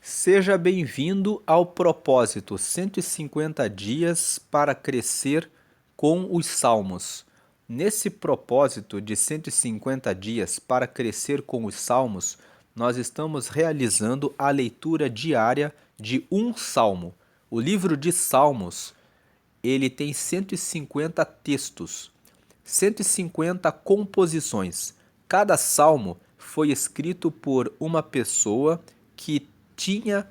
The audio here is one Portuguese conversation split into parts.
Seja bem-vindo ao propósito 150 dias para crescer com os Salmos. Nesse propósito de 150 dias para crescer com os Salmos, nós estamos realizando a leitura diária de um salmo. O livro de Salmos, ele tem 150 textos, 150 composições. Cada salmo foi escrito por uma pessoa que tinha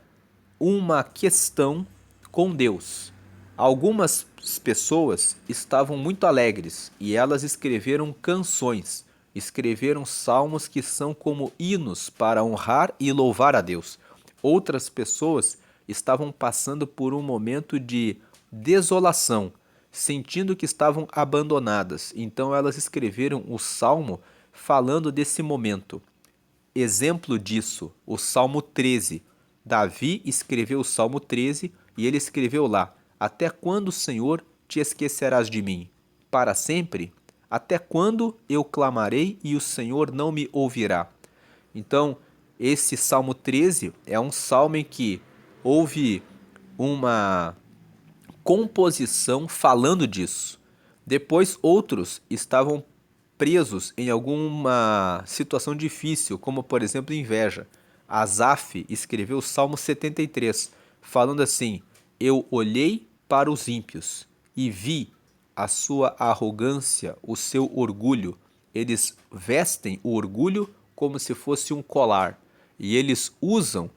uma questão com Deus. Algumas pessoas estavam muito alegres e elas escreveram canções, escreveram salmos que são como hinos para honrar e louvar a Deus. Outras pessoas estavam passando por um momento de desolação, sentindo que estavam abandonadas. Então elas escreveram o salmo falando desse momento. Exemplo disso, o Salmo 13. Davi escreveu o Salmo 13 e ele escreveu lá: Até quando, Senhor, te esquecerás de mim? Para sempre? Até quando eu clamarei e o Senhor não me ouvirá? Então, esse Salmo 13 é um salmo em que houve uma composição falando disso. Depois, outros estavam presos em alguma situação difícil, como por exemplo inveja. Asaf escreveu o Salmo 73, falando assim: Eu olhei para os ímpios e vi a sua arrogância, o seu orgulho. Eles vestem o orgulho como se fosse um colar, e eles usam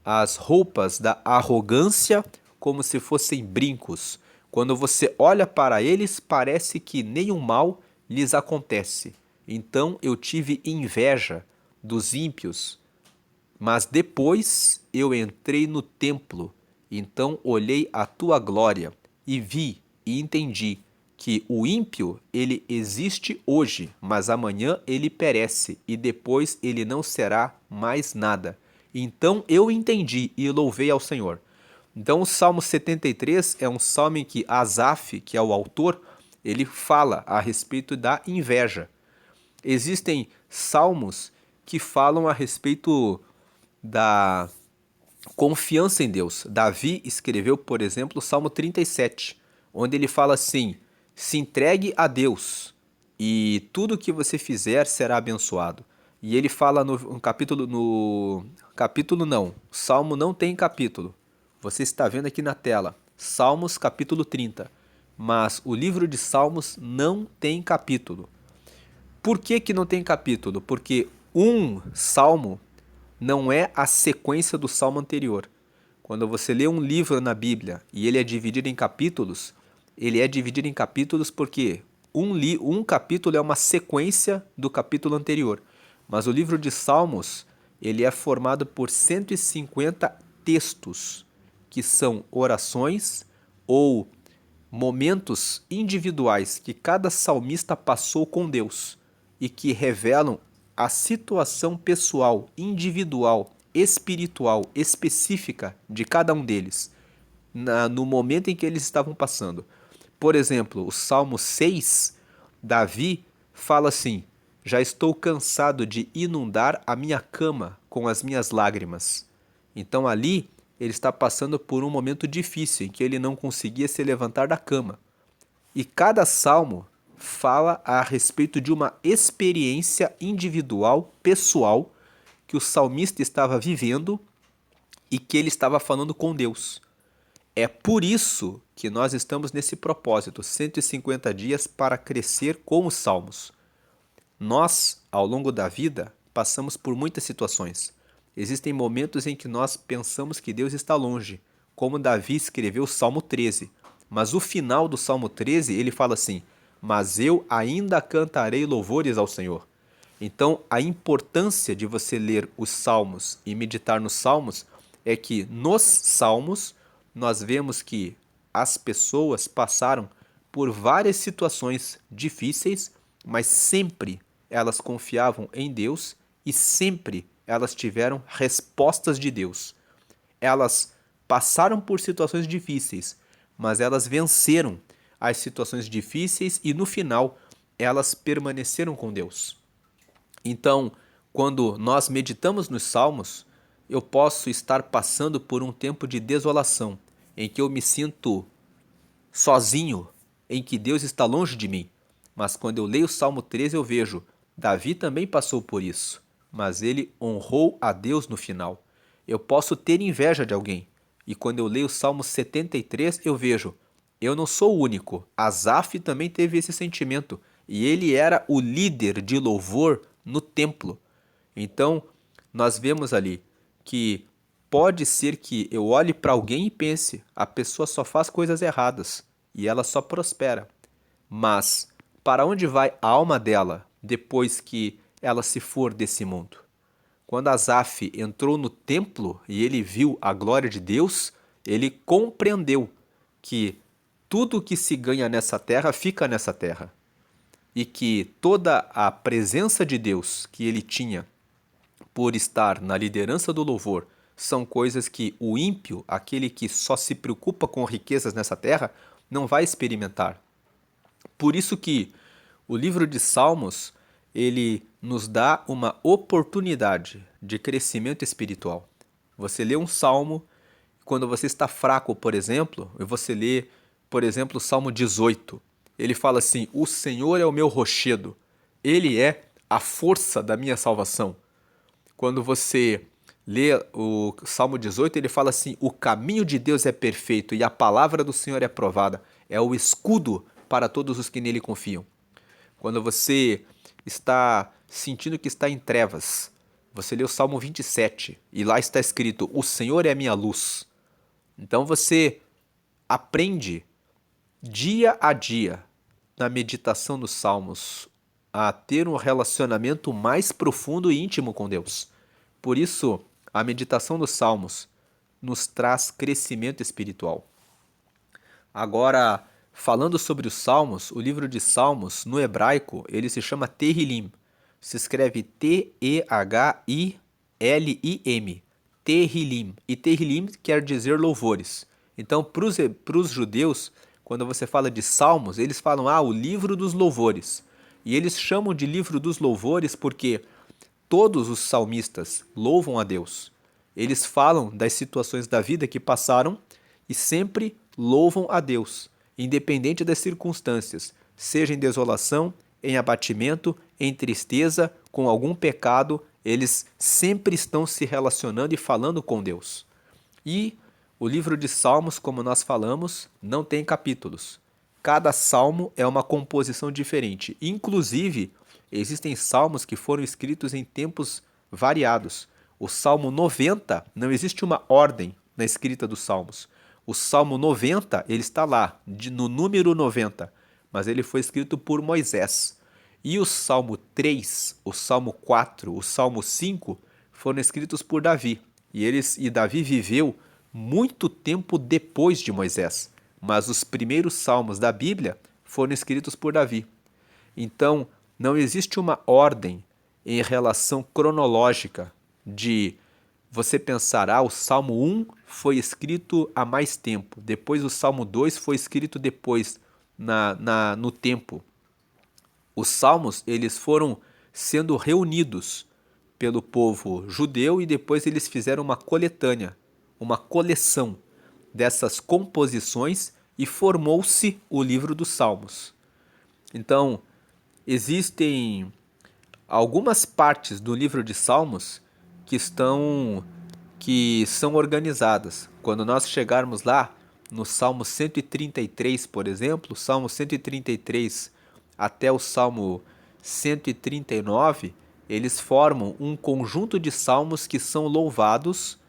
as roupas da arrogância como se fossem brincos. Quando você olha para eles, parece que nenhum mal lhes acontece. Então eu tive inveja dos ímpios, mas depois eu entrei no templo. Então olhei a tua glória e vi e entendi que o ímpio ele existe hoje, mas amanhã ele perece e depois ele não será mais nada. Então eu entendi e louvei ao Senhor. Então o Salmo 73 é um salmo em que Asaf, que é o autor, ele fala a respeito da inveja. Existem salmos que falam a respeito da confiança em Deus. Davi escreveu, por exemplo, o Salmo 37, onde ele fala assim: se entregue a Deus e tudo que você fizer será abençoado. E ele fala no capítulo não, o Salmo não tem capítulo. Você está vendo aqui na tela, Salmos capítulo 30. Mas o livro de Salmos não tem capítulo. Por que que não tem capítulo? Porque um salmo não é a sequência do salmo anterior. Quando você lê um livro na Bíblia e ele é dividido em capítulos, ele é dividido em capítulos porque um capítulo é uma sequência do capítulo anterior. Mas o livro de Salmos, ele é formado por 150 textos, que são orações ou momentos individuais que cada salmista passou com Deus e que revelam a situação pessoal, individual, espiritual, específica de cada um deles, no momento em que eles estavam passando. Por exemplo, o Salmo 6, Davi fala assim: Já estou cansado de inundar a minha cama com as minhas lágrimas. Então ali ele está passando por um momento difícil em que ele não conseguia se levantar da cama. E cada salmo fala a respeito de uma experiência individual, pessoal, que o salmista estava vivendo e que ele estava falando com Deus. É por isso que nós estamos nesse propósito, 150 dias para crescer com os salmos. Nós, ao longo da vida, passamos por muitas situações. Existem momentos em que nós pensamos que Deus está longe, como Davi escreveu o Salmo 13. Mas o final do Salmo 13, ele fala assim: Mas eu ainda cantarei louvores ao Senhor. Então, a importância de você ler os Salmos e meditar nos Salmos é que nos Salmos nós vemos que as pessoas passaram por várias situações difíceis, mas sempre elas confiavam em Deus e sempre elas tiveram respostas de Deus. Elas passaram por situações difíceis, mas elas venceram as situações difíceis e no final elas permaneceram com Deus. Então, quando nós meditamos nos Salmos, eu posso estar passando por um tempo de desolação, em que eu me sinto sozinho, em que Deus está longe de mim. Mas quando eu leio o Salmo 13, eu vejo, Davi também passou por isso, mas ele honrou a Deus no final. Eu posso ter inveja de alguém, e quando eu leio o Salmo 73, eu vejo, eu não sou o único. Asaf também teve esse sentimento, e ele era o líder de louvor no templo. Então, nós vemos ali que pode ser que eu olhe para alguém e pense, a pessoa só faz coisas erradas e ela só prospera. Mas para onde vai a alma dela depois que ela se for desse mundo? Quando Asaf entrou no templo e ele viu a glória de Deus, ele compreendeu que tudo que se ganha nessa terra fica nessa terra. E que toda a presença de Deus que ele tinha por estar na liderança do louvor são coisas que o ímpio, aquele que só se preocupa com riquezas nessa terra, não vai experimentar. Por isso que o livro de Salmos, ele nos dá uma oportunidade de crescimento espiritual. Você lê um salmo, quando você está fraco, por exemplo, e você lê, por exemplo, o Salmo 18, ele fala assim: "O Senhor é o meu rochedo, ele é a força da minha salvação." Quando você lê o Salmo 18, ele fala assim: "O caminho de Deus é perfeito e a palavra do Senhor é provada, é o escudo para todos os que nele confiam." Quando você está sentindo que está em trevas, você lê o Salmo 27 e lá está escrito: "O Senhor é a minha luz." Então você aprende dia a dia na meditação dos Salmos a ter um relacionamento mais profundo e íntimo com Deus. Por isso, a meditação dos Salmos nos traz crescimento espiritual. Agora, falando sobre os Salmos, o livro de Salmos, no hebraico, ele se chama Tehillim. Se escreve Tehillim. Tehillim. E Tehillim quer dizer louvores. Então, para os judeus, quando você fala de Salmos, eles falam, o livro dos louvores. E eles chamam de livro dos louvores porque todos os salmistas louvam a Deus. Eles falam das situações da vida que passaram e sempre louvam a Deus, independente das circunstâncias, seja em desolação, em abatimento, em tristeza, com algum pecado, eles sempre estão se relacionando e falando com Deus. E o livro de Salmos, como nós falamos, não tem capítulos. Cada salmo é uma composição diferente. Inclusive, existem salmos que foram escritos em tempos variados. O Salmo 90, não existe uma ordem na escrita dos salmos. O Salmo 90, ele está lá, no número 90, mas ele foi escrito por Moisés. E o Salmo 3, o Salmo 4, o Salmo 5 foram escritos por Davi. E Davi viveu muito tempo depois de Moisés, mas os primeiros salmos da Bíblia foram escritos por Davi. Então, não existe uma ordem em relação cronológica de você pensar, o Salmo 1 foi escrito há mais tempo, depois o Salmo 2 foi escrito depois no tempo. Os salmos, eles foram sendo reunidos pelo povo judeu e depois eles fizeram uma coletânea, uma coleção dessas composições e formou-se o livro dos Salmos. Então, existem algumas partes do livro de Salmos que são organizadas. Quando nós chegarmos lá no Salmo 133, por exemplo, Salmo 133 até o Salmo 139, eles formam um conjunto de salmos que são louvados,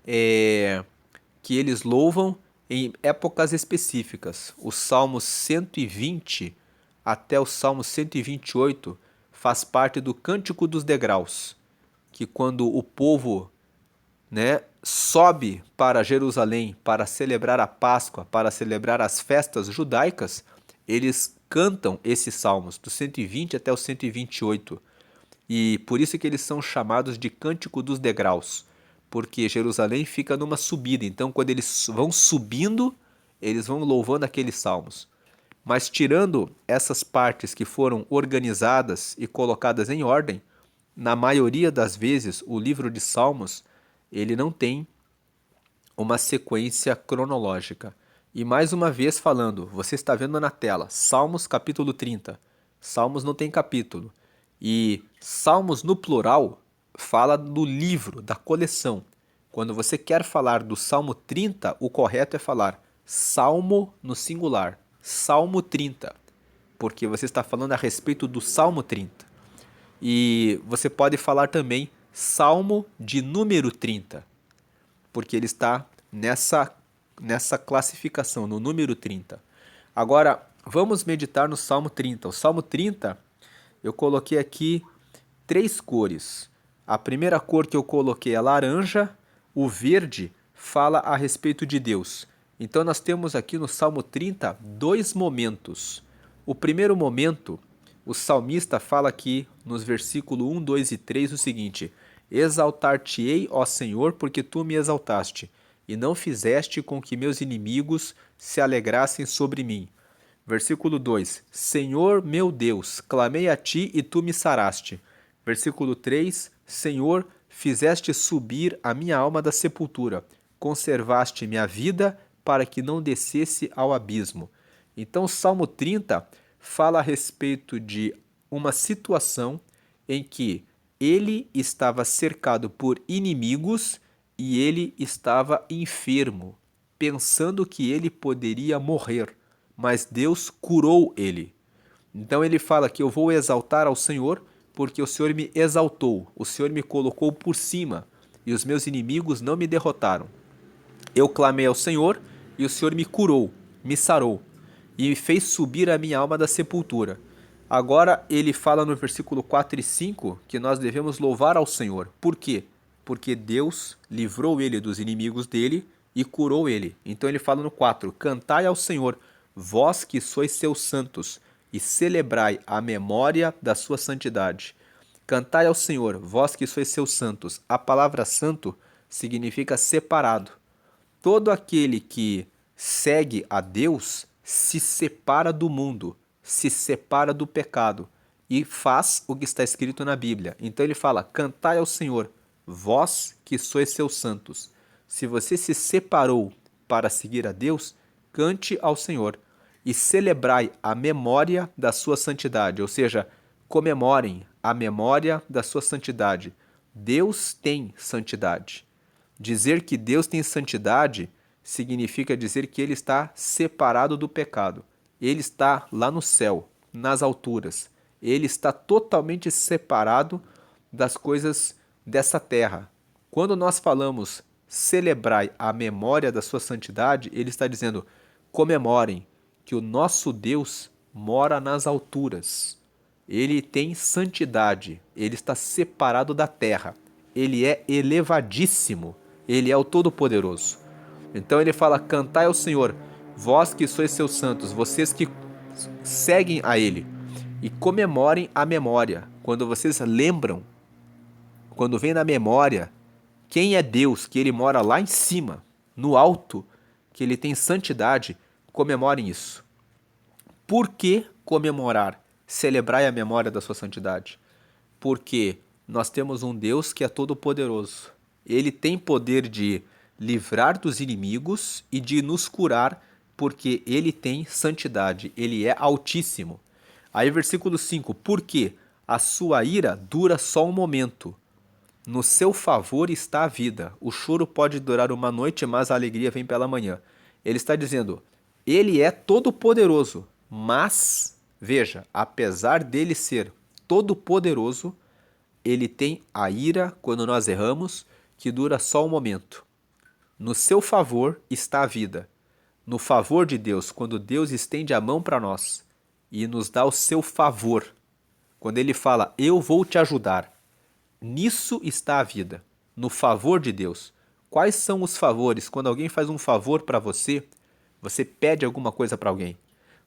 que eles louvam em épocas específicas. O Salmo 120 até o Salmo 128 faz parte do Cântico dos Degraus, que quando o povo, sobe para Jerusalém para celebrar a Páscoa, para celebrar as festas judaicas, eles cantam esses salmos, do 120 até o 128. E por isso que eles são chamados de Cântico dos Degraus, porque Jerusalém fica numa subida, então quando eles vão subindo, eles vão louvando aqueles salmos. Mas tirando essas partes que foram organizadas e colocadas em ordem, na maioria das vezes o livro de Salmos ele não tem uma sequência cronológica. E mais uma vez falando, você está vendo na tela, Salmos capítulo 30. Salmos não tem capítulo. E Salmos no plural fala do livro, da coleção. Quando você quer falar do Salmo 30, o correto é falar Salmo no singular, Salmo 30, porque você está falando a respeito do Salmo 30. E você pode falar também Salmo de número 30, porque ele está nessa classificação, no número 30. Agora, vamos meditar no Salmo 30. O Salmo 30, eu coloquei aqui 3 cores. A primeira cor que eu coloquei é laranja, o verde fala a respeito de Deus. Então nós temos aqui no Salmo 30 2 momentos. O primeiro momento, o salmista fala aqui nos versículos 1, 2 e 3 o seguinte: Exaltar-te-ei, ó Senhor, porque tu me exaltaste, e não fizeste com que meus inimigos se alegrassem sobre mim. Versículo 2: Senhor meu Deus, clamei a ti e tu me saraste. Versículo 3: Senhor, fizeste subir a minha alma da sepultura, conservaste minha vida para que não descesse ao abismo. Então, o Salmo 30 fala a respeito de uma situação em que ele estava cercado por inimigos e ele estava enfermo, pensando que ele poderia morrer, mas Deus curou ele. Então ele fala que eu vou exaltar ao Senhor, porque o Senhor me exaltou, o Senhor me colocou por cima, e os meus inimigos não me derrotaram. Eu clamei ao Senhor, e o Senhor me curou, me sarou, e me fez subir a minha alma da sepultura. Agora ele fala no versículo 4 e 5 que nós devemos louvar ao Senhor. Por quê? Porque Deus livrou ele dos inimigos dele e curou ele. Então ele fala no 4: Cantai ao Senhor, vós que sois seus santos, e celebrai a memória da sua santidade. Cantai ao Senhor, vós que sois seus santos. A palavra santo significa separado. Todo aquele que segue a Deus se separa do mundo, se separa do pecado e faz o que está escrito na Bíblia. Então ele fala: cantai ao Senhor, vós que sois seus santos. Se você se separou para seguir a Deus, cante ao Senhor e celebrai a memória da sua santidade, ou seja, comemorem a memória da sua santidade. Deus tem santidade. Dizer que Deus tem santidade significa dizer que ele está separado do pecado. Ele está lá no céu, nas alturas. Ele está totalmente separado das coisas dessa terra. Quando nós falamos celebrai a memória da sua santidade, ele está dizendo: comemorem que o nosso Deus mora nas alturas. Ele tem santidade, ele está separado da terra. Ele é elevadíssimo, ele é o Todo-Poderoso. Então ele fala: cantai ao Senhor, vós que sois seus santos, vocês que seguem a ele, e comemorem a memória. Quando vocês lembram, quando vem na memória quem é Deus, que ele mora lá em cima, no alto, que ele tem santidade, comemorem isso. Por que comemorar? Celebrai a memória da sua santidade. Porque nós temos um Deus que é todo-poderoso. Ele tem poder de livrar dos inimigos e de nos curar, porque ele tem santidade, ele é altíssimo. Aí versículo 5, porque a sua ira dura só um momento. No seu favor está a vida. O choro pode durar uma noite, mas a alegria vem pela manhã. Ele está dizendo: ele é todo-poderoso, mas, veja, apesar dele ser todo-poderoso, ele tem a ira quando nós erramos, que dura só um momento. No seu favor está a vida. No favor de Deus, quando Deus estende a mão para nós e nos dá o seu favor, quando ele fala: eu vou te ajudar, nisso está a vida, no favor de Deus. Quais são os favores? Quando alguém faz um favor para você, você pede alguma coisa para alguém.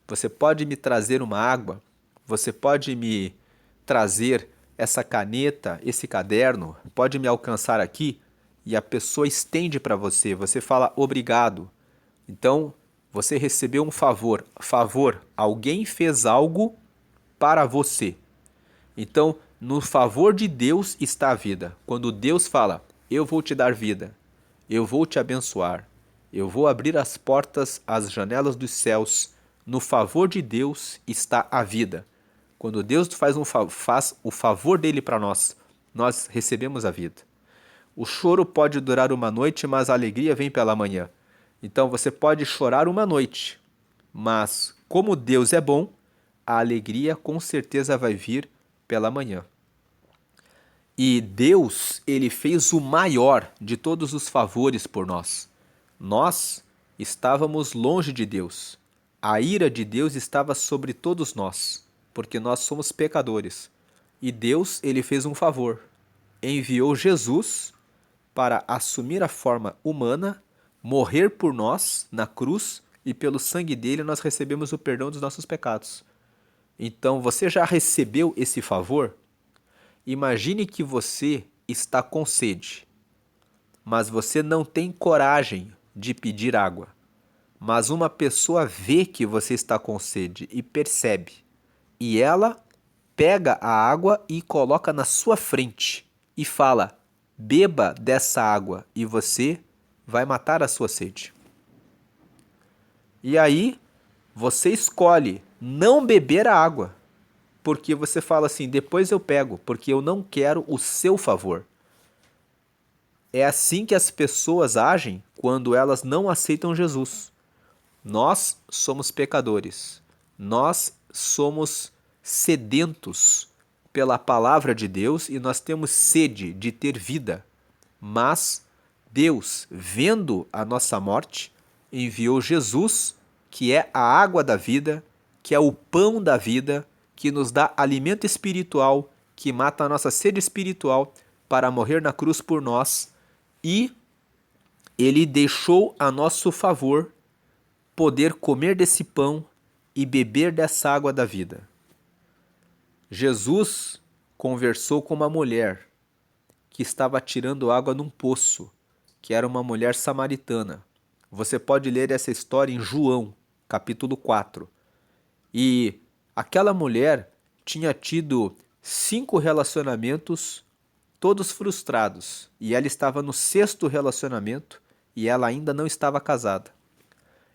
Você pode me trazer uma água? Você pode me trazer essa caneta, esse caderno? Pode me alcançar aqui? E a pessoa estende para você, você fala obrigado. Então, você recebeu um favor. Favor, alguém fez algo para você. Então, no favor de Deus está a vida. Quando Deus fala: eu vou te dar vida, eu vou te abençoar, eu vou abrir as portas, as janelas dos céus. No favor de Deus está a vida. Quando Deus faz o favor dele para nós, nós recebemos a vida. O choro pode durar uma noite, mas a alegria vem pela manhã. Então você pode chorar uma noite, mas como Deus é bom, a alegria com certeza vai vir pela manhã. E Deus, ele fez o maior de todos os favores por nós. Nós estávamos longe de Deus. A ira de Deus estava sobre todos nós, porque nós somos pecadores. E Deus, ele fez um favor. Enviou Jesus para assumir a forma humana, morrer por nós na cruz, e pelo sangue dele nós recebemos o perdão dos nossos pecados. Então, você já recebeu esse favor? Imagine que você está com sede, mas você não tem coragem de pedir água. Mas uma pessoa vê que você está com sede e percebe, e ela pega a água e coloca na sua frente e fala: beba dessa água e você vai matar a sua sede. E aí você escolhe não beber a água, porque você fala assim: depois eu pego, porque eu não quero o seu favor. É assim que as pessoas agem quando elas não aceitam Jesus. Nós somos pecadores. Nós somos sedentos pela palavra de Deus e nós temos sede de ter vida. Mas Deus, vendo a nossa morte, enviou Jesus, que é a água da vida, que é o pão da vida, que nos dá alimento espiritual, que mata a nossa sede espiritual, para morrer na cruz por nós, e ele deixou a nosso favor poder comer desse pão e beber dessa água da vida. Jesus conversou com uma mulher que estava tirando água num poço, que era uma mulher samaritana. Você pode ler essa história em João, capítulo 4. E aquela mulher tinha tido 5 relacionamentos, todos frustrados, e ela estava no 6º relacionamento e ela ainda não estava casada.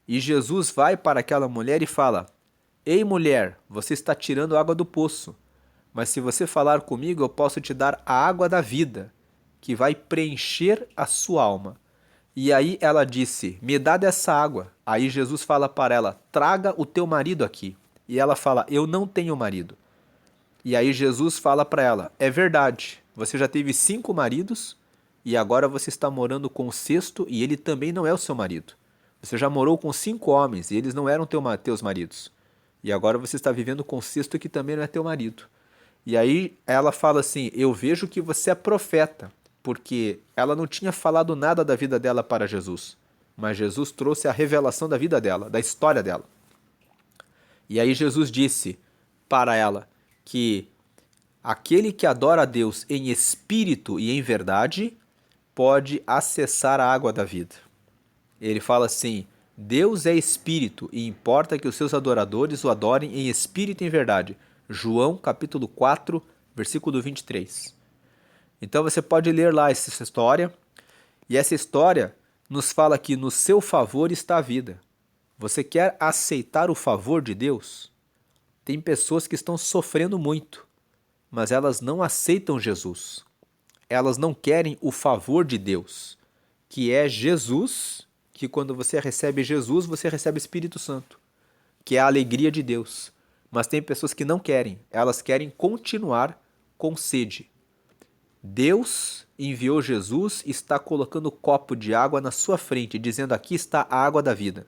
E Jesus vai para aquela mulher e fala: ei mulher, você está tirando água do poço, mas se você falar comigo eu posso te dar a água da vida, que vai preencher a sua alma. E aí ela disse: me dá dessa água. Aí Jesus fala para ela: traga o teu marido aqui. E ela fala: eu não tenho marido. E aí Jesus fala para ela: é verdade, você já teve 5 maridos e agora você está morando com o 6º e ele também não é o seu marido. Você já morou com 5 homens e eles não eram teus maridos. E agora você está vivendo com o 6º que também não é teu marido. E aí ela fala assim: eu vejo que você é profeta, porque ela não tinha falado nada da vida dela para Jesus, mas Jesus trouxe a revelação da vida dela, da história dela. E aí Jesus disse para ela que aquele que adora a Deus em espírito e em verdade pode acessar a água da vida. Ele fala assim: Deus é espírito e importa que os seus adoradores o adorem em espírito e em verdade. João capítulo 4, versículo 23. Então você pode ler lá essa história, e essa história nos fala que no seu favor está a vida. Você quer aceitar o favor de Deus? Tem pessoas que estão sofrendo muito, mas elas não aceitam Jesus. Elas não querem o favor de Deus, que é Jesus, que quando você recebe Jesus, você recebe o Espírito Santo, que é a alegria de Deus. Mas tem pessoas que não querem, elas querem continuar com sede. Deus enviou Jesus e está colocando um copo de água na sua frente, dizendo: aqui está a água da vida.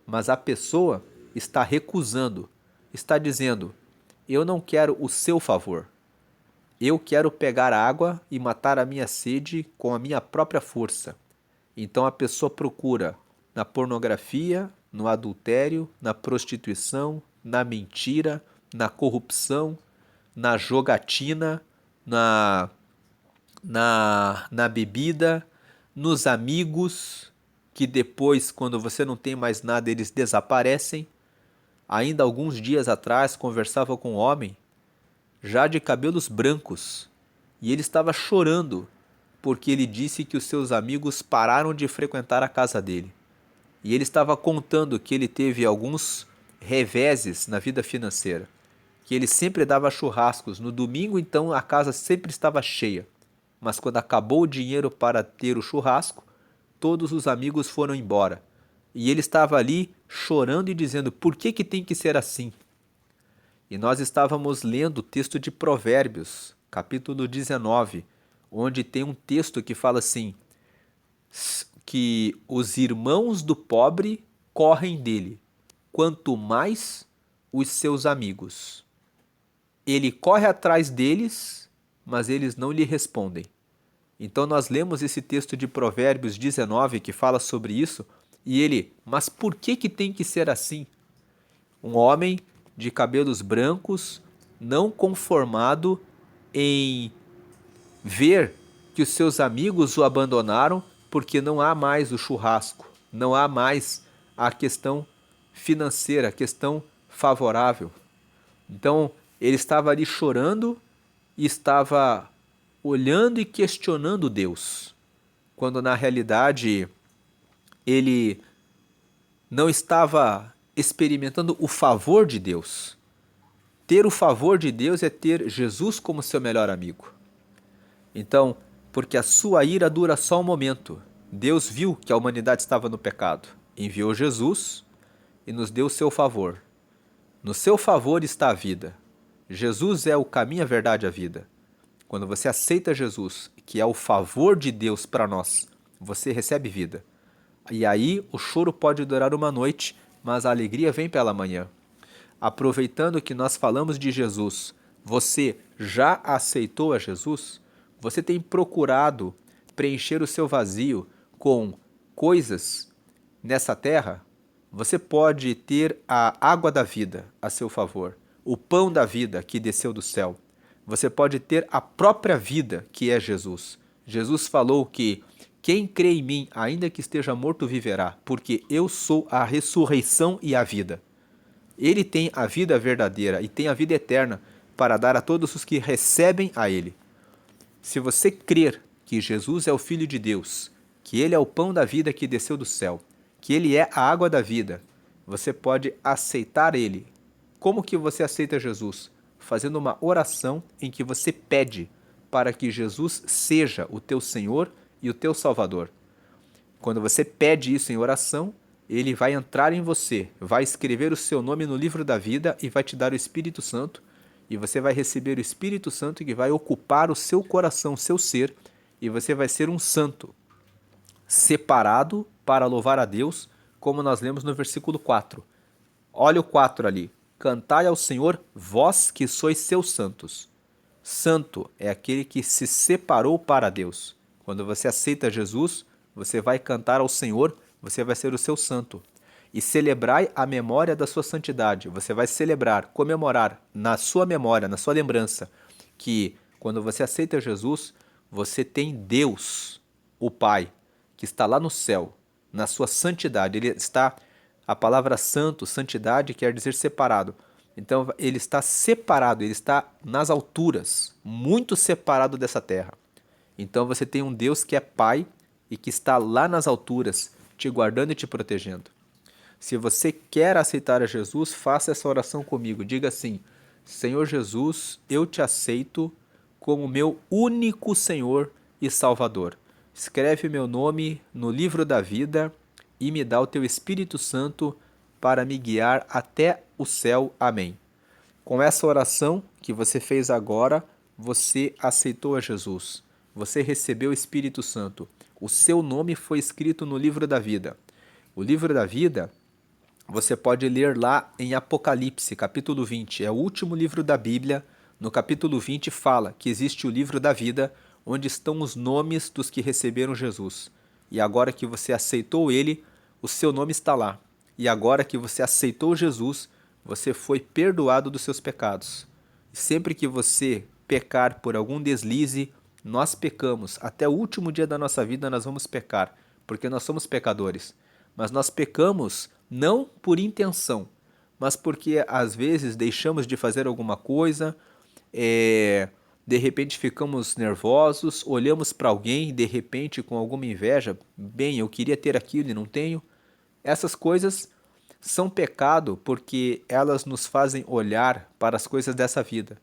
Mas a pessoa está recusando, está dizendo: eu não quero o seu favor. Eu quero pegar a água e matar a minha sede com a minha própria força. Então a pessoa procura na pornografia, no adultério, na prostituição, na mentira, na corrupção, na jogatina, na bebida, nos amigos, que depois, quando você não tem mais nada, eles desaparecem. Ainda alguns dias atrás, conversava com um homem, já de cabelos brancos, e ele estava chorando, porque ele disse que os seus amigos pararam de frequentar a casa dele. E ele estava contando que ele teve alguns reveses na vida financeira, que ele sempre dava churrascos. No domingo, então, a casa sempre estava cheia. Mas quando acabou o dinheiro para ter o churrasco, todos os amigos foram embora. E ele estava ali chorando e dizendo: por que que tem que ser assim? E nós estávamos lendo o texto de Provérbios, capítulo 19, onde tem um texto que fala assim: que os irmãos do pobre correm dele, quanto mais os seus amigos. Ele corre atrás deles, mas eles não lhe respondem. Então nós lemos esse texto de Provérbios 19 que fala sobre isso, e ele: mas por que que tem que ser assim? Um homem de cabelos brancos, não conformado em ver que os seus amigos o abandonaram porque não há mais o churrasco, não há mais a questão financeira, a questão favorável. Então ele estava ali chorando e estava olhando e questionando Deus, quando na realidade ele não estava experimentando o favor de Deus. Ter o favor de Deus é ter Jesus como seu melhor amigo. Então, porque a sua ira dura só um momento, Deus viu que a humanidade estava no pecado, enviou Jesus e nos deu o seu favor. No seu favor está a vida. Jesus é o caminho, a verdade e a vida. Quando você aceita Jesus, que é o favor de Deus para nós, você recebe vida. E aí o choro pode durar uma noite, mas a alegria vem pela manhã. Aproveitando que nós falamos de Jesus, você já aceitou a Jesus? Você tem procurado preencher o seu vazio com coisas nessa terra? Você pode ter a água da vida a seu favor, o pão da vida que desceu do céu. Você pode ter a própria vida, que é Jesus. Jesus falou que quem crê em mim, ainda que esteja morto, viverá, porque eu sou a ressurreição e a vida. Ele tem a vida verdadeira e tem a vida eterna para dar a todos os que recebem a Ele. Se você crer que Jesus é o Filho de Deus, que Ele é o pão da vida que desceu do céu, que Ele é a água da vida, você pode aceitar Ele. Como que você aceita Jesus? Fazendo uma oração em que você pede para que Jesus seja o teu Senhor e o teu Salvador. Quando você pede isso em oração, Ele vai entrar em você, vai escrever o seu nome no livro da vida e vai te dar o Espírito Santo, e você vai receber o Espírito Santo que vai ocupar o seu coração, o seu ser, e você vai ser um santo, separado para louvar a Deus, como nós lemos no versículo 4. Olha o 4 ali. Cantai ao Senhor, vós que sois seus santos. Santo é aquele que se separou para Deus. Quando você aceita Jesus, você vai cantar ao Senhor, você vai ser o seu santo. E celebrai a memória da sua santidade. Você vai celebrar, comemorar na sua memória, na sua lembrança, que quando você aceita Jesus, você tem Deus, o Pai, que está lá no céu, na sua santidade. Ele está, a palavra santo, santidade, quer dizer separado. Então ele está separado, ele está nas alturas, muito separado dessa terra. Então você tem um Deus que é Pai e que está lá nas alturas, te guardando e te protegendo. Se você quer aceitar a Jesus, faça essa oração comigo. Diga assim: Senhor Jesus, eu te aceito como meu único Senhor e Salvador. Escreve meu nome no livro da vida e me dá o teu Espírito Santo para me guiar até o céu. Amém. Com essa oração que você fez agora, você aceitou a Jesus. Você recebeu o Espírito Santo. O seu nome foi escrito no livro da vida. O livro da vida você pode ler lá em Apocalipse, capítulo 20. É o último livro da Bíblia. No capítulo 20 fala que existe o livro da vida, onde estão os nomes dos que receberam Jesus. E agora que você aceitou ele, o seu nome está lá. E agora que você aceitou Jesus, você foi perdoado dos seus pecados. E sempre que você pecar por algum deslize, nós pecamos. Até o último dia da nossa vida nós vamos pecar, porque nós somos pecadores. Mas nós pecamos não por intenção, mas porque às vezes deixamos de fazer alguma coisa, de repente ficamos nervosos, olhamos para alguém, de repente com alguma inveja, bem, eu queria ter aquilo e não tenho. Essas coisas são pecado porque elas nos fazem olhar para as coisas dessa vida,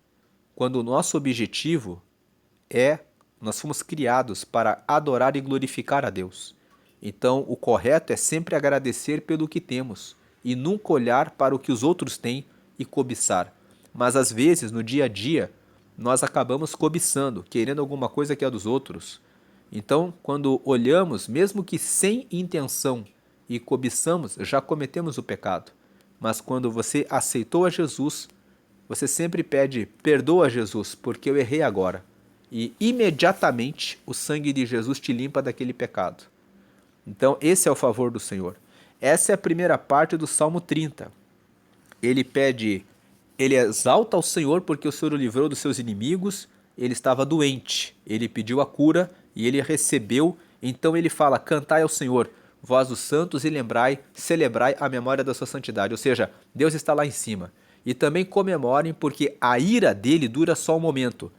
quando o nosso objetivo é, nós fomos criados para adorar e glorificar a Deus. Então, o correto é sempre agradecer pelo que temos e nunca olhar para o que os outros têm e cobiçar. Mas às vezes, no dia a dia, nós acabamos cobiçando, querendo alguma coisa que é dos outros. Então, quando olhamos, mesmo que sem intenção, e cobiçamos, já cometemos o pecado. Mas quando você aceitou a Jesus, você sempre pede, perdoa Jesus, porque eu errei agora. E imediatamente o sangue de Jesus te limpa daquele pecado. Então, esse é o favor do Senhor. Essa é a primeira parte do Salmo 30. Ele pede, ele exalta ao Senhor porque o Senhor o livrou dos seus inimigos, ele estava doente, ele pediu a cura e ele recebeu. Então ele fala, cantai ao Senhor, vós os santos, e lembrai, celebrai a memória da sua santidade. Ou seja, Deus está lá em cima. E também comemorem porque a ira dele dura só um momento.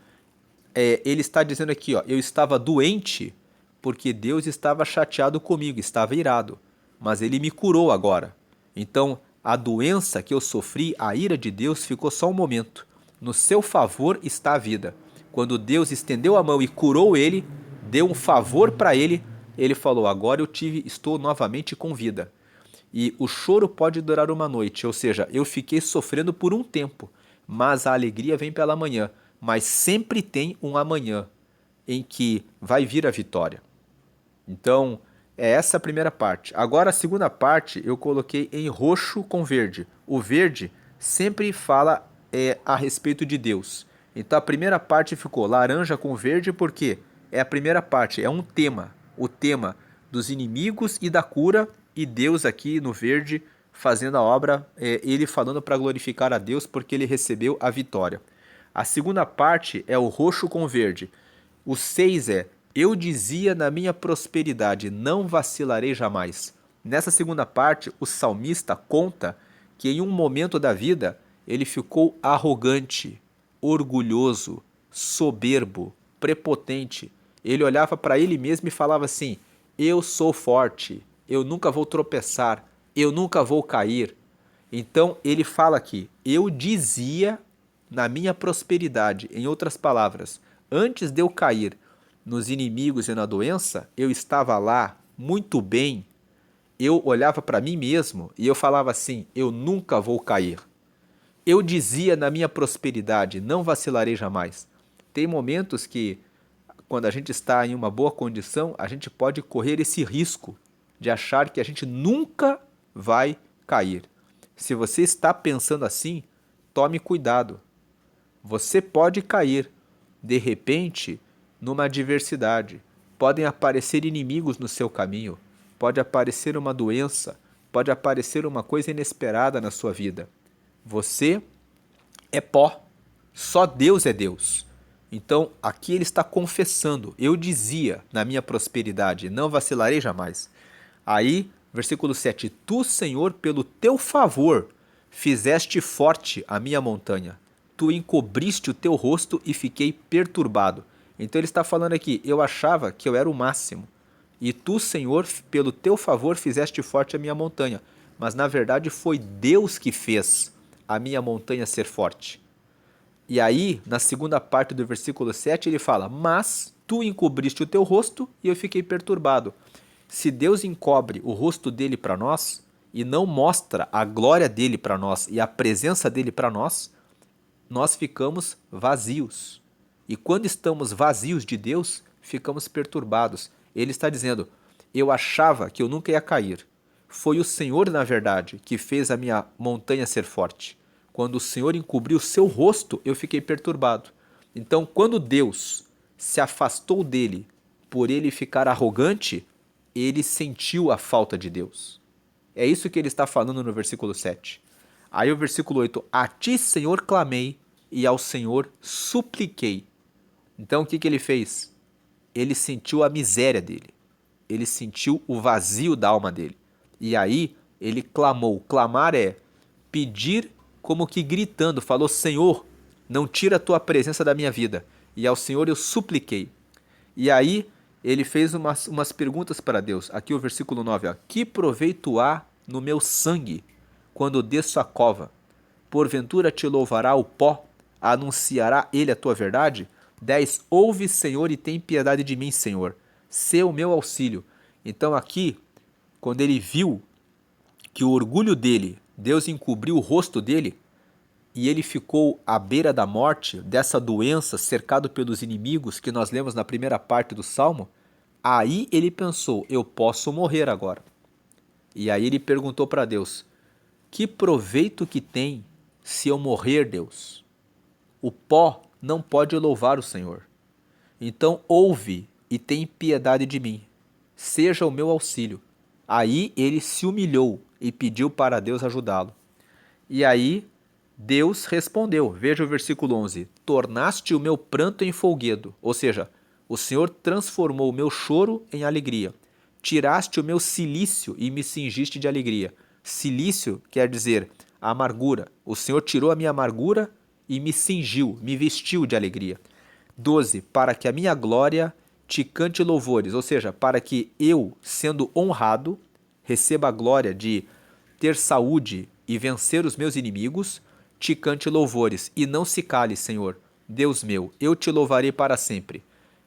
Ele está dizendo aqui, ó, eu estava doente porque Deus estava chateado comigo, estava irado, mas ele me curou agora. Então, a doença que eu sofri, a ira de Deus ficou só um momento. No seu favor está a vida. Quando Deus estendeu a mão e curou ele, deu um favor para ele, ele falou, agora estou novamente com vida. E o choro pode durar uma noite, ou seja, eu fiquei sofrendo por um tempo, mas a alegria vem pela manhã. Mas sempre tem um amanhã em que vai vir a vitória. Então, é essa a primeira parte. Agora, a segunda parte eu coloquei em roxo com verde. O verde sempre fala a respeito de Deus. Então, a primeira parte ficou laranja com verde porque é a primeira parte, é um tema. O tema dos inimigos e da cura, e Deus aqui no verde fazendo a obra, ele falando para glorificar a Deus porque ele recebeu a vitória. A segunda parte é o roxo com verde. O 6 é, eu dizia na minha prosperidade, não vacilarei jamais. Nessa segunda parte, o salmista conta que em um momento da vida ele ficou arrogante, orgulhoso, soberbo, prepotente. Ele olhava para ele mesmo e falava assim, eu sou forte, eu nunca vou tropeçar, eu nunca vou cair. Então ele fala aqui, eu dizia na minha prosperidade, em outras palavras, antes de eu cair nos inimigos e na doença, eu estava lá muito bem. Eu olhava para mim mesmo e eu falava assim, eu nunca vou cair. Eu dizia na minha prosperidade, não vacilarei jamais. Tem momentos que, quando a gente está em uma boa condição, a gente pode correr esse risco de achar que a gente nunca vai cair. Se você está pensando assim, tome cuidado. Você pode cair, de repente, numa adversidade. Podem aparecer inimigos no seu caminho, pode aparecer uma doença, pode aparecer uma coisa inesperada na sua vida. Você é pó, só Deus é Deus. Então, aqui ele está confessando, eu dizia na minha prosperidade, não vacilarei jamais. Aí, versículo 7, tu, Senhor, pelo teu favor, fizeste forte a minha montanha. Tu encobriste o teu rosto e fiquei perturbado. Então ele está falando aqui, eu achava que eu era o máximo. E tu, Senhor, pelo teu favor fizeste forte a minha montanha. Mas na verdade foi Deus que fez a minha montanha ser forte. E aí, na segunda parte do versículo 7, ele fala, mas tu encobriste o teu rosto e eu fiquei perturbado. Se Deus encobre o rosto dele para nós e não mostra a glória dele para nós e a presença dele para nós, nós ficamos vazios. E quando estamos vazios de Deus, ficamos perturbados. Ele está dizendo, eu achava que eu nunca ia cair. Foi o Senhor, na verdade, que fez a minha montanha ser forte. Quando o Senhor encobriu o seu rosto, eu fiquei perturbado. Então, quando Deus se afastou dele, por ele ficar arrogante, ele sentiu a falta de Deus. É isso que ele está falando no versículo 7. Aí o versículo 8, a ti, Senhor, clamei e ao Senhor supliquei. Então o que ele fez? Ele sentiu a miséria dele. Ele sentiu o vazio da alma dele. E aí ele clamou. Clamar é pedir como que gritando. Falou, Senhor, não tira a tua presença da minha vida. e ao Senhor eu supliquei. E aí ele fez umas perguntas para Deus. Aqui o versículo 9, ó. Que proveito há no meu sangue quando desço a cova? Porventura te louvará o pó? Anunciará ele a tua verdade? 10. Ouve, Senhor, e tem piedade de mim, Senhor. Sê o meu auxílio. Então aqui, quando ele viu que o orgulho dele, Deus encobriu o rosto dele, e ele ficou à beira da morte, dessa doença, cercado pelos inimigos que nós lemos na primeira parte do Salmo, aí ele pensou, eu posso morrer agora. E aí ele perguntou para Deus, que proveito que tem se eu morrer, Deus? O pó não pode louvar o Senhor. Então ouve e tem piedade de mim. Seja o meu auxílio. Aí ele se humilhou e pediu para Deus ajudá-lo. E aí Deus respondeu. Veja o versículo 11. Tornaste o meu pranto em folguedo. Ou seja, o Senhor transformou o meu choro em alegria. Tiraste o meu cilício e me cingiste de alegria. Cilício quer dizer amargura. O Senhor tirou a minha amargura e me cingiu, me vestiu de alegria. 12. Para que a minha glória te cante louvores. Ou seja, para que eu, sendo honrado, receba a glória de ter saúde e vencer os meus inimigos, te cante louvores e não se cale, Senhor, Deus meu, eu te louvarei para sempre.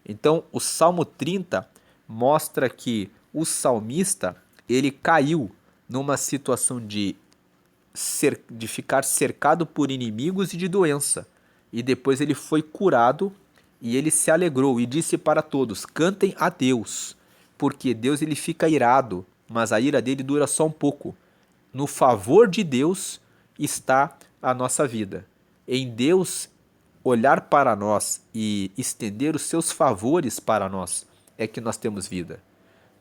Então, o Salmo 30 mostra que o salmista, ele caiu numa situação de ficar cercado por inimigos e de doença. E depois ele foi curado e ele se alegrou e disse para todos, cantem a Deus, porque Deus ele fica irado, mas a ira dele dura só um pouco. No favor de Deus está a nossa vida. Em Deus olhar para nós e estender os seus favores para nós é que nós temos vida.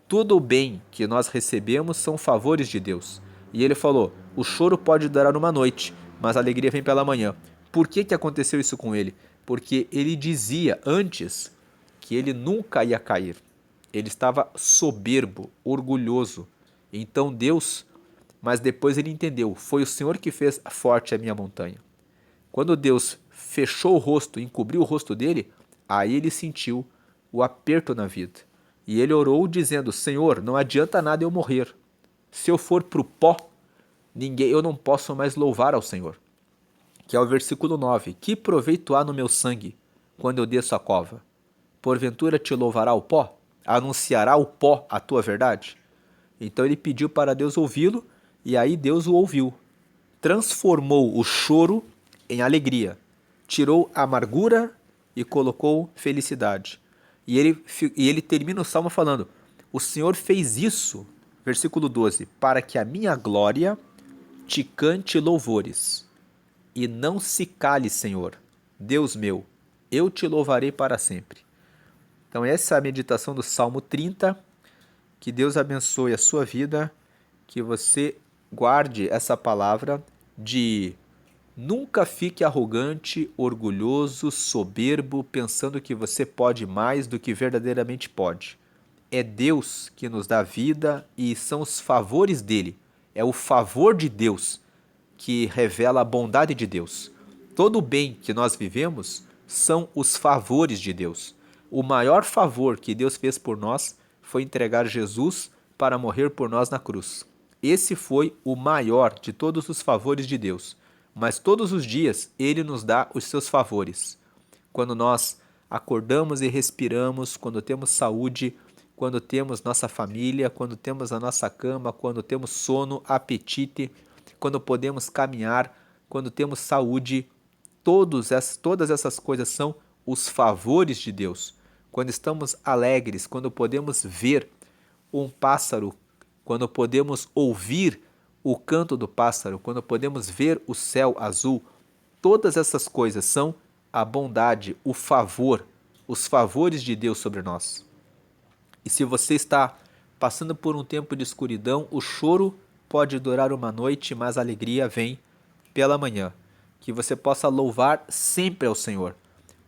Todo o bem que nós recebemos são favores de Deus. E ele falou, o choro pode durar uma noite, mas a alegria vem pela manhã. Por que aconteceu isso com ele? Porque ele dizia antes que ele nunca ia cair. Ele estava soberbo, orgulhoso. Então Deus, mas depois ele entendeu, foi o Senhor que fez forte a minha montanha. Quando Deus fechou o rosto, encobriu o rosto dele, aí ele sentiu o aperto na vida. E ele orou dizendo, Senhor, não adianta nada eu morrer. Se eu for para o pó, eu não posso mais louvar ao Senhor. Que é o versículo 9. Que proveito há no meu sangue quando eu desço a cova? Porventura te louvará o pó? Anunciará o pó a tua verdade? Então ele pediu para Deus ouvi-lo, e aí Deus o ouviu. Transformou o choro em alegria. Tirou a amargura e colocou felicidade. E ele termina o salmo falando, o Senhor fez isso, versículo 12, para que a minha glória te cante louvores. E não se cale, Senhor, Deus meu, eu te louvarei para sempre. Então essa é a meditação do Salmo 30. Que Deus abençoe a sua vida, que você guarde essa palavra de nunca fique arrogante, orgulhoso, soberbo, pensando que você pode mais do que verdadeiramente pode. É Deus que nos dá vida e são os favores dele. É o favor de Deus que revela a bondade de Deus. Todo o bem que nós vivemos são os favores de Deus. O maior favor que Deus fez por nós foi entregar Jesus para morrer por nós na cruz. Esse foi o maior de todos os favores de Deus. Mas todos os dias Ele nos dá os seus favores. Quando nós acordamos e respiramos, quando temos saúde, quando temos nossa família, quando temos a nossa cama, quando temos sono, apetite, quando podemos caminhar, quando temos saúde, todas essas coisas são os favores de Deus. Quando estamos alegres, quando podemos ver um pássaro, quando podemos ouvir o canto do pássaro, quando podemos ver o céu azul, todas essas coisas são a bondade, o favor, os favores de Deus sobre nós. E se você está passando por um tempo de escuridão, o choro pode durar uma noite, mas a alegria vem pela manhã. Que você possa louvar sempre ao Senhor.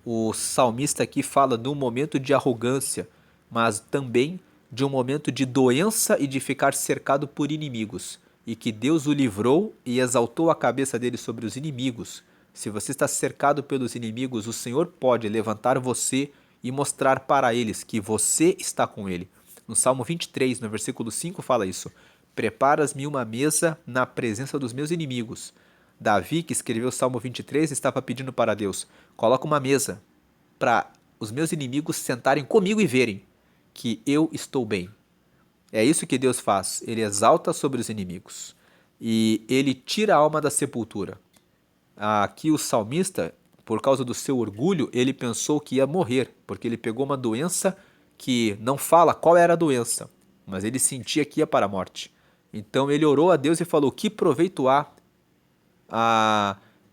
O salmista aqui fala de um momento de arrogância, mas também de um momento de doença e de ficar cercado por inimigos, e que Deus o livrou e exaltou a cabeça dele sobre os inimigos, Se você está cercado pelos inimigos, o Senhor pode levantar você e mostrar para eles que você está com ele. No Salmo 23, no versículo 5, fala isso. Preparas-me uma mesa na presença dos meus inimigos. Davi, que escreveu o Salmo 23, estava pedindo para Deus: coloca uma mesa para os meus inimigos sentarem comigo e verem que eu estou bem. É isso que Deus faz. Ele exalta sobre os inimigos e ele tira a alma da sepultura. Aqui o salmista, por causa do seu orgulho, ele pensou que ia morrer, porque ele pegou uma doença que não fala qual era a doença, mas ele sentia que ia para a morte. Então ele orou a Deus e falou: que proveito há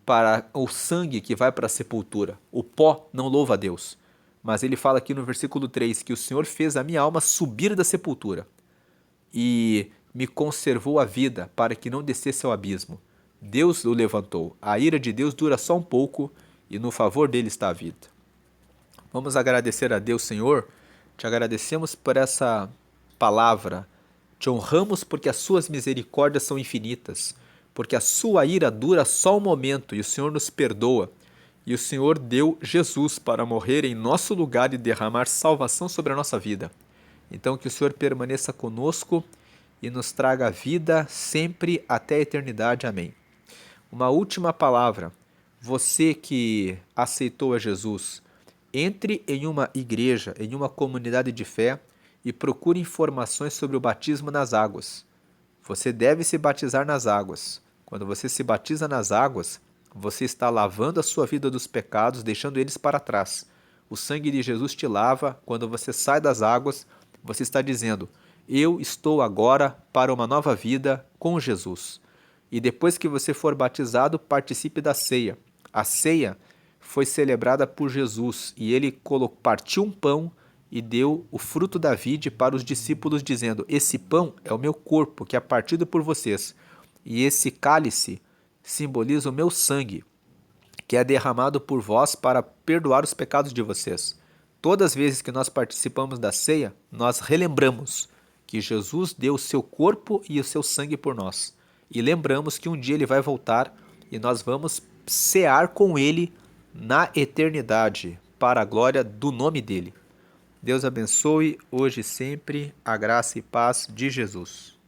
para o sangue que vai para a sepultura? O pó não louva a Deus. Mas ele fala aqui no versículo 3 que o Senhor fez a minha alma subir da sepultura e me conservou a vida para que não descesse ao abismo. Deus o levantou. A ira de Deus dura só um pouco e no favor dele está a vida. Vamos agradecer a Deus, Senhor. Te agradecemos por essa palavra. Te honramos porque as suas misericórdias são infinitas, porque a sua ira dura só um momento e o Senhor nos perdoa. E o Senhor deu Jesus para morrer em nosso lugar e derramar salvação sobre a nossa vida. Então que o Senhor permaneça conosco e nos traga vida sempre até a eternidade. Amém. Uma última palavra. Você que aceitou a Jesus, entre em uma igreja, em uma comunidade de fé e procure informações sobre o batismo nas águas. Você deve se batizar nas águas. Quando você se batiza nas águas, você está lavando a sua vida dos pecados, deixando eles para trás. O sangue de Jesus te lava. Quando você sai das águas, você está dizendo: eu estou agora para uma nova vida com Jesus. E depois que você for batizado, participe da ceia. A ceia foi celebrada por Jesus e ele partiu um pão e deu o fruto da vide para os discípulos, dizendo: esse pão é o meu corpo, que é partido por vocês. E esse cálice simboliza o meu sangue, que é derramado por vós para perdoar os pecados de vocês. Todas as vezes que nós participamos da ceia, nós relembramos que Jesus deu o seu corpo e o seu sangue por nós. E lembramos que um dia ele vai voltar e nós vamos cear com ele na eternidade, para a glória do nome dele. Deus abençoe hoje e sempre a graça e paz de Jesus.